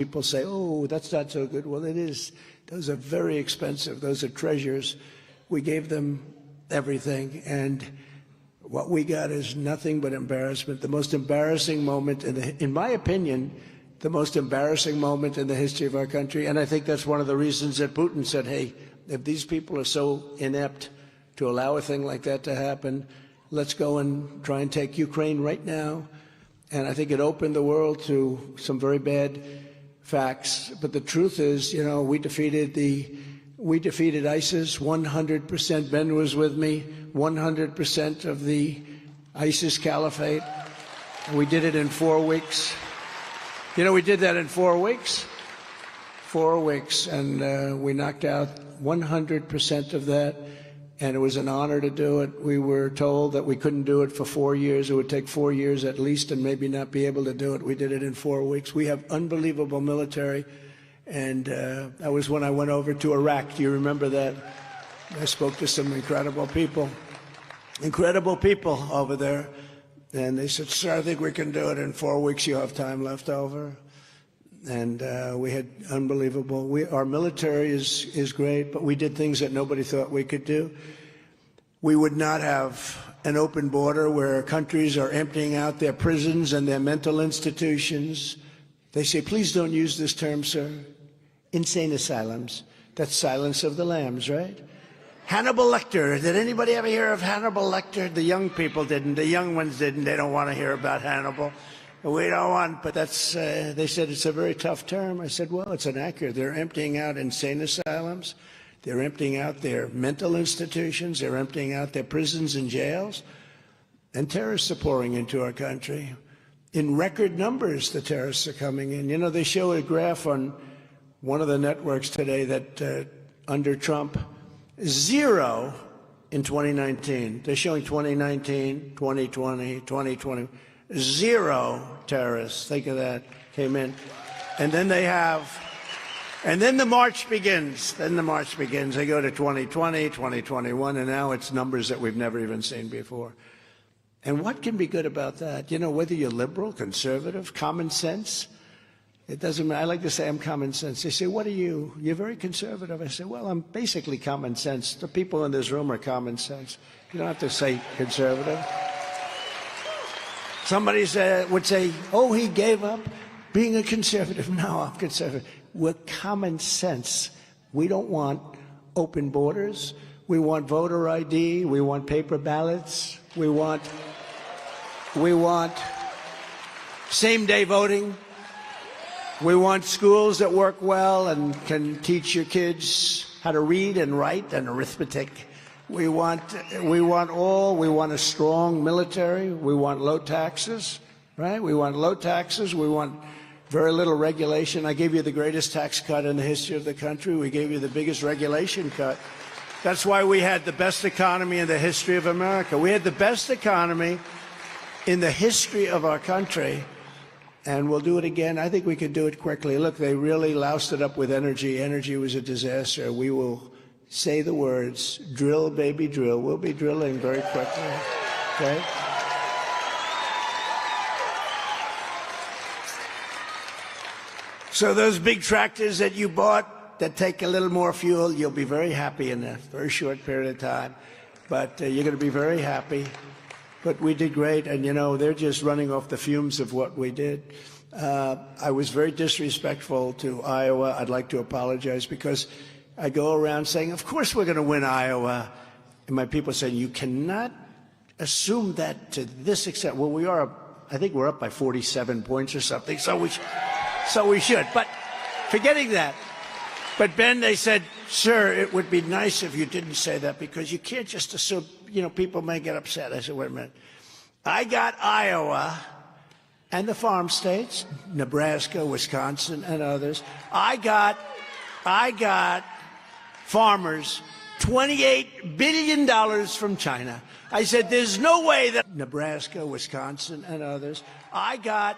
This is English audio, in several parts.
People say, oh, that's not so good. Well, it is. Those are very expensive. Those are treasures. We gave them everything, and what we got is nothing but embarrassment. The most embarrassing moment, in my opinion, the most embarrassing moment in the history of our country. And I think that's one of the reasons that Putin said, hey, if these people are so inept to allow a thing like that to happen, let's go and try and take Ukraine right now. And I think it opened the world to some very bad facts. But the truth is, you know, we defeated ISIS 100%. Ben was with me. 100% of the ISIS caliphate. And we did it in 4 weeks. You know, we did that in 4 weeks. 4 weeks, and we knocked out 100% of that. And it was an honor to do it. We were told that we couldn't do it for 4 years. It would take 4 years at least and maybe not be able to do it. We did it in 4 weeks. We have unbelievable military. And that was when I went over to Iraq. Do you remember that? I spoke to some incredible people over there. And they said, sir, I think we can do it in 4 weeks. You have time left over. And we had unbelievable. Our military is great, but we did things that nobody thought we could do. We would not have an open border where countries are emptying out their prisons and their mental institutions. They say, please don't use this term, sir. Insane asylums. That's Silence of the Lambs, right? Hannibal Lecter. Did anybody ever hear of Hannibal Lecter? The young people didn't. The young ones didn't. They don't want to hear about Hannibal. We don't want, but that's, they said it's a very tough term. I said, well, it's inaccurate. They're emptying out insane asylums. They're emptying out their mental institutions. They're emptying out their prisons and jails. And terrorists are pouring into our country. In record numbers, the terrorists are coming in. You know, they show a graph on one of the networks today that under Trump, 0 in 2019. They're showing 2019, 2020, 2020. 0 terrorists, think of that, came in. And then and then the march begins. They go to 2020, 2021, and now it's numbers that we've never even seen before. And what can be good about that? You know, whether you're liberal, conservative, common sense, it doesn't matter. I like to say I'm common sense. They say, what are you? You're very conservative. I say, well, I'm basically common sense. The people in this room are common sense. You don't have to say conservative. Somebody would say, oh, he gave up being a conservative. No, I'm conservative. We're common sense. We don't want open borders. We want voter ID. We want paper ballots. We want same-day voting. We want schools that work well and can teach your kids how to read and write and arithmetic. We want a strong military. We want low taxes, right? We want low taxes. We want very little regulation. I gave you the greatest tax cut in the history of the country. We gave you the biggest regulation cut. That's why we had the best economy in the history of America. We had the best economy in the history of our country, and we'll do it again. I think we could do it quickly. Look, they really loused it up with energy. Energy was a disaster. We will say the words, drill, baby, drill. We'll be drilling very quickly, okay? So those big tractors that you bought that take a little more fuel, you'll be very happy in a very short period of time. But you're going to be very happy. But we did great, and, you know, they're just running off the fumes of what we did. I was very disrespectful to Iowa. I'd like to apologize because I go around saying, of course we're going to win Iowa. And my people saying, you cannot assume that to this extent. Well, we are, I think we're up by 47 points or something, so we should. But forgetting that. But Ben, they said, sir, it would be nice if you didn't say that because you can't just assume, you know, people may get upset. I said, wait a minute. I got Iowa and the farm states, Nebraska, Wisconsin, and others. I got farmers $28 billion from China. I said, there's no way that Nebraska, Wisconsin, and others. I got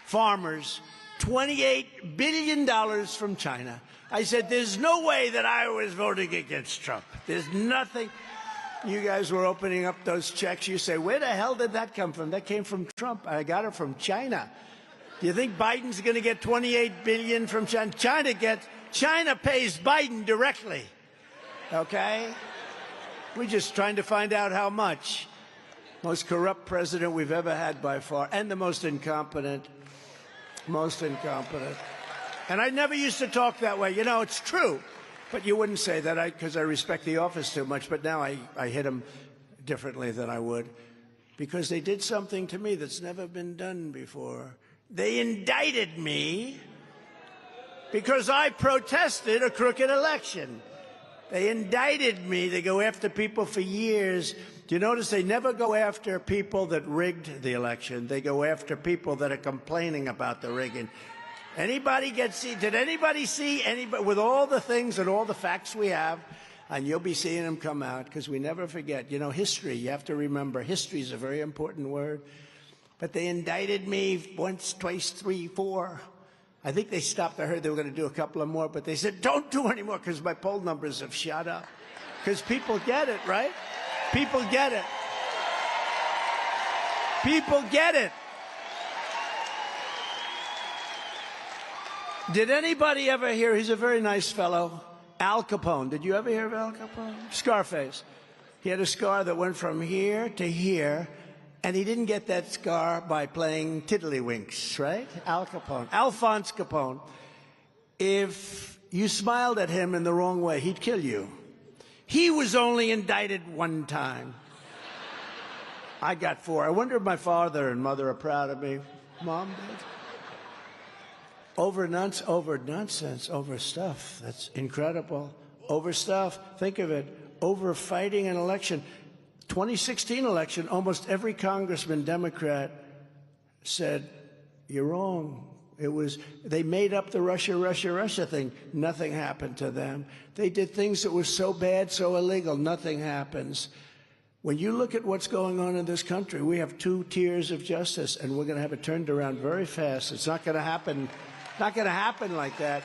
farmers $28 billion from China. I said, there's no way that I was voting against Trump. There's nothing. You guys were opening up those checks. You say, where the hell did that come from? That came from Trump. I got it from China. Do you think Biden's going to get $28 billion from China? China pays Biden directly. Okay? We're just trying to find out how much. Most corrupt president we've ever had by far, and the most incompetent. Most incompetent. And I never used to talk that way. You know, it's true. But you wouldn't say that because I respect the office too much. But now I hit him differently than I would. Because they did something to me that's never been done before. They indicted me because I protested a crooked election. They indicted me. They go after people for years. Do you notice they never go after people that rigged the election? They go after people that are complaining about the rigging. Did anybody see anybody with all the things and all the facts we have? And you'll be seeing them come out because we never forget. You know, history, you have to remember, history is a very important word. But they indicted me once, twice, three, four. I think they stopped. I heard they were going to do a couple of more, but they said, don't do any more because my poll numbers have shot up. Because people get it, right? People get it. People get it. Did anybody ever hear, he's a very nice fellow, Al Capone. Did you ever hear of Al Capone? Scarface. He had a scar that went from here to here. And he didn't get that scar by playing tiddlywinks, right? Al Capone. Alphonse Capone. If you smiled at him in the wrong way, he'd kill you. He was only indicted one time. I got 4. I wonder if my father and mother are proud of me. Mom, Dad? Over nonsense, over stuff. That's incredible. Over stuff. Think of it. Over fighting an election. 2016 election, almost every congressman, Democrat, said, you're wrong. They made up the Russia thing. Nothing happened to them. They did things that were so bad, so illegal. Nothing happens. When you look at what's going on in this country, we have 2 tiers of justice, and we're going to have it turned around very fast. It's not going to happen. Not going to happen like that.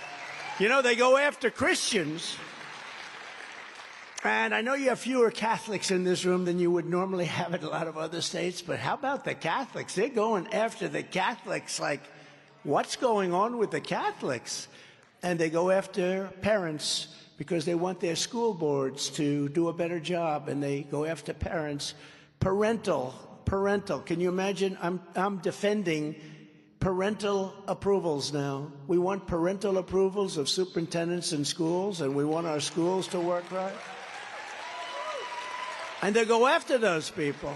You know, they go after Christians. And I know you have fewer Catholics in this room than you would normally have in a lot of other states, but how about the Catholics? They're going after the Catholics like, what's going on with the Catholics? And they go after parents because they want their school boards to do a better job, and they go after parents. Parental. Can you imagine? I'm defending parental approvals now. We want parental approvals of superintendents in schools, and we want our schools to work right. And they go after those people.